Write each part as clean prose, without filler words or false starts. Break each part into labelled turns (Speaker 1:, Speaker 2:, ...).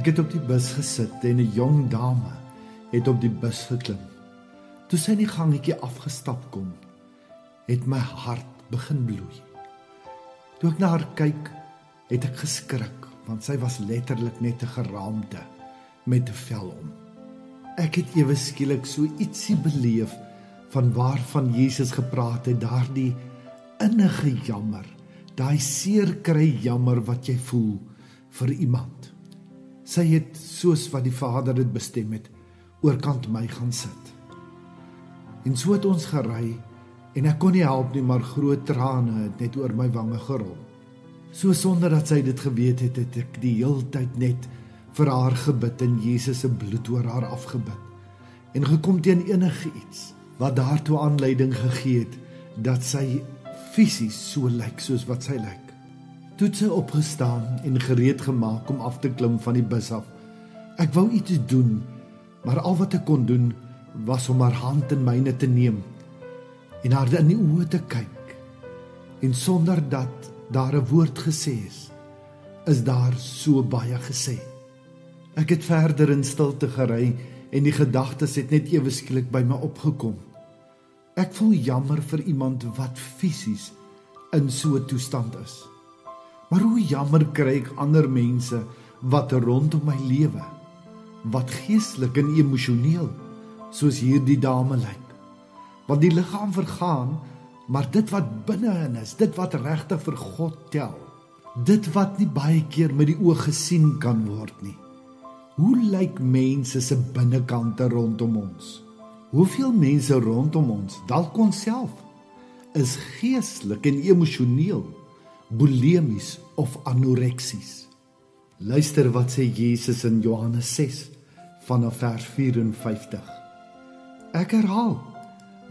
Speaker 1: Ek het op die bus gesit en 'n jong dame het op die bus geklim. Toe sy in die gangetjie afgestap kom, het my hart begin bloei. Toe ek na haar kyk, het ek geskrik, want sy was letterlik net 'n geraamte met 'n vel om. Ek het ewe skielik so ietsie beleef van waarvan Jesus gepraat het, daardie innige jammer, daai seerkry jammer wat jy voel vir iemand. Sy het, soos wat die Vader dit bestem het, oorkant my gaan sit. En so het ons gery, en ek kon nie help nie, maar groot trane het net oor my wange gerol. So sonder dat sy dit geweet het, het ek die heeltyd net vir haar gebid en Jesus se bloed oor haar afgebid. En gekom teen enige iets wat daartoe aanleiding gegee het, dat sy fisies so lyk soos wat sy lyk. Toe het sy opgestaan en gereed gemaak om af te klim van die bus af. Ek wou iets doen, maar al wat ek kon doen, was om haar hand in myne te neem en haar in die oë te kyk. En sonder dat daar 'n woord gesê is daar so baie gesê. Ek het verder in stilte gery en die gedagtes het net ewe skielik by my opgekom. Ek voel jammer vir iemand wat fisies in so 'n toestand is. Maar hoe jammer kry ek ander mense wat rondom my lewe, wat geestelik en emosioneel, soos hierdie dame lyk. Want die liggaam vergaan, maar dit wat binne-in is, dit wat regtig vir God tel, dit wat nie baie keer met die oog gesien kan word nie. Hoe lyk mense se binnekante rondom ons? Hoeveel mense rondom ons, dalk onsself, is geestelik en emosioneel, bulimies of anoreksies? Luister wat sê Jesus in Johannes 6 vanaf vers 54. Ek herhaal,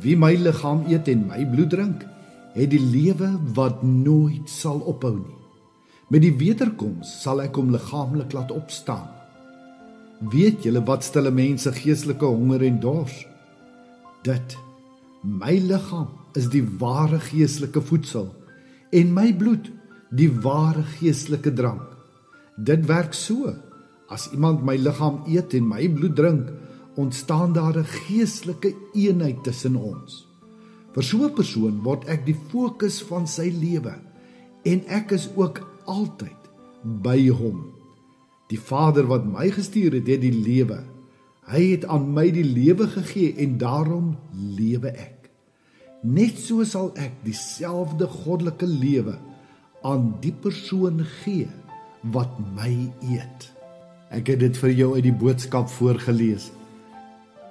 Speaker 1: wie my liggaam eet en my bloed drink, het die lewe wat nooit sal ophou nie. Met die wederkoms sal ek hom liggaamlik laat opstaan. Weet julle wat stil 'n mens se geestelike honger en dors? Dit, my liggaam is die ware geestelike voedsel en my bloed die ware geestelike drank. Dit werk so, as iemand my liggaam eet en my bloed drink, ontstaan daar 'n geestelike eenheid tussen ons. Vir so 'n persoon word ek die fokus van sy lewe en ek is ook altyd by hom. Die Vader wat my gestuur het, het die lewe. Hy het aan my die lewe gegee en daarom lewe ek. Net so sal ek dieselfde goddelike lewe aan die persoon gee wat my eet. Ek het dit vir jou uit die boodskap voorgelees.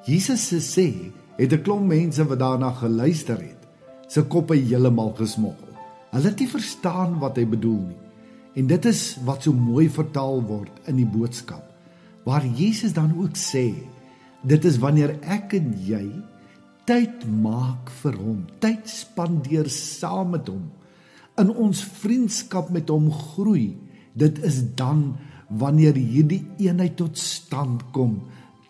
Speaker 1: Jesus sê, het 'n klomp mense wat daarna geluister het, se koppe heeltemal gesmokkel. Hulle het nie verstaan wat hy bedoel nie. En dit is wat so mooi vertaal word in die boodskap, waar Jesus dan ook sê, dit is wanneer ek en jy tyd maak vir hom, tyd spandeer saam met hom, in ons vriendskap met hom groei, dit is dan wanneer hierdie eenheid tot stand kom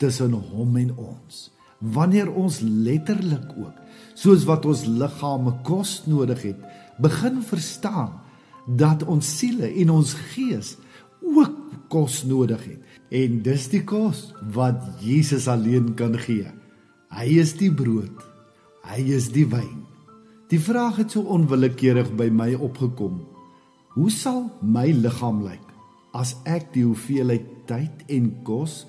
Speaker 1: tussen hom en ons. Wanneer ons letterlik ook, soos wat ons liggame kos nodig het, begin verstaan dat ons siele en ons gees ook kos nodig het. En dis die kos wat Jesus alleen kan gee. Hy is die brood, hy is die wyn. Die vraag het so onwillekeurig by my opgekom. Hoe sal my liggaam lyk as ek die hoeveelheid tyd en kos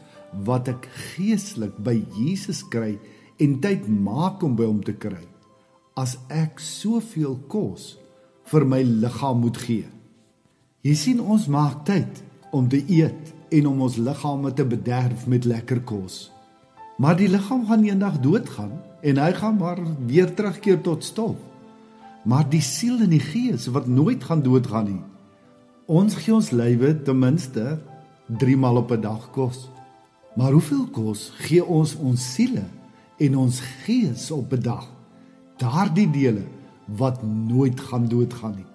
Speaker 1: wat ek geestelik by Jesus kry en tyd maak om by hom te kry, as ek soveel kos vir my liggaam moet gee? Jy sien, ons maak tyd om te eet en om ons liggame te bederf met lekker kos. Maar die liggaam gaan eendag doodgaan en hy gaan maar weer terugkeer tot stof. Maar die siel en die gees wat nooit gaan doodgaan nie. Ons gee ons lywe ten minste 3 maal op 'n dag kos. Maar hoeveel kos gee ons siele en ons gees op 'n dag? Daardie dele wat nooit gaan doodgaan nie.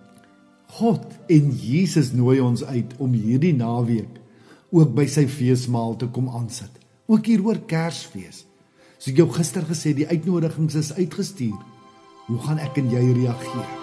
Speaker 1: God en Jesus nooi ons uit om hierdie naweek ook by sy feesmaal te kom aansit. Ook hier oor Kersfees. So ek jou gister gesê, die uitnodigings is uitgestuur. Hoe gaan ek en jy reageer?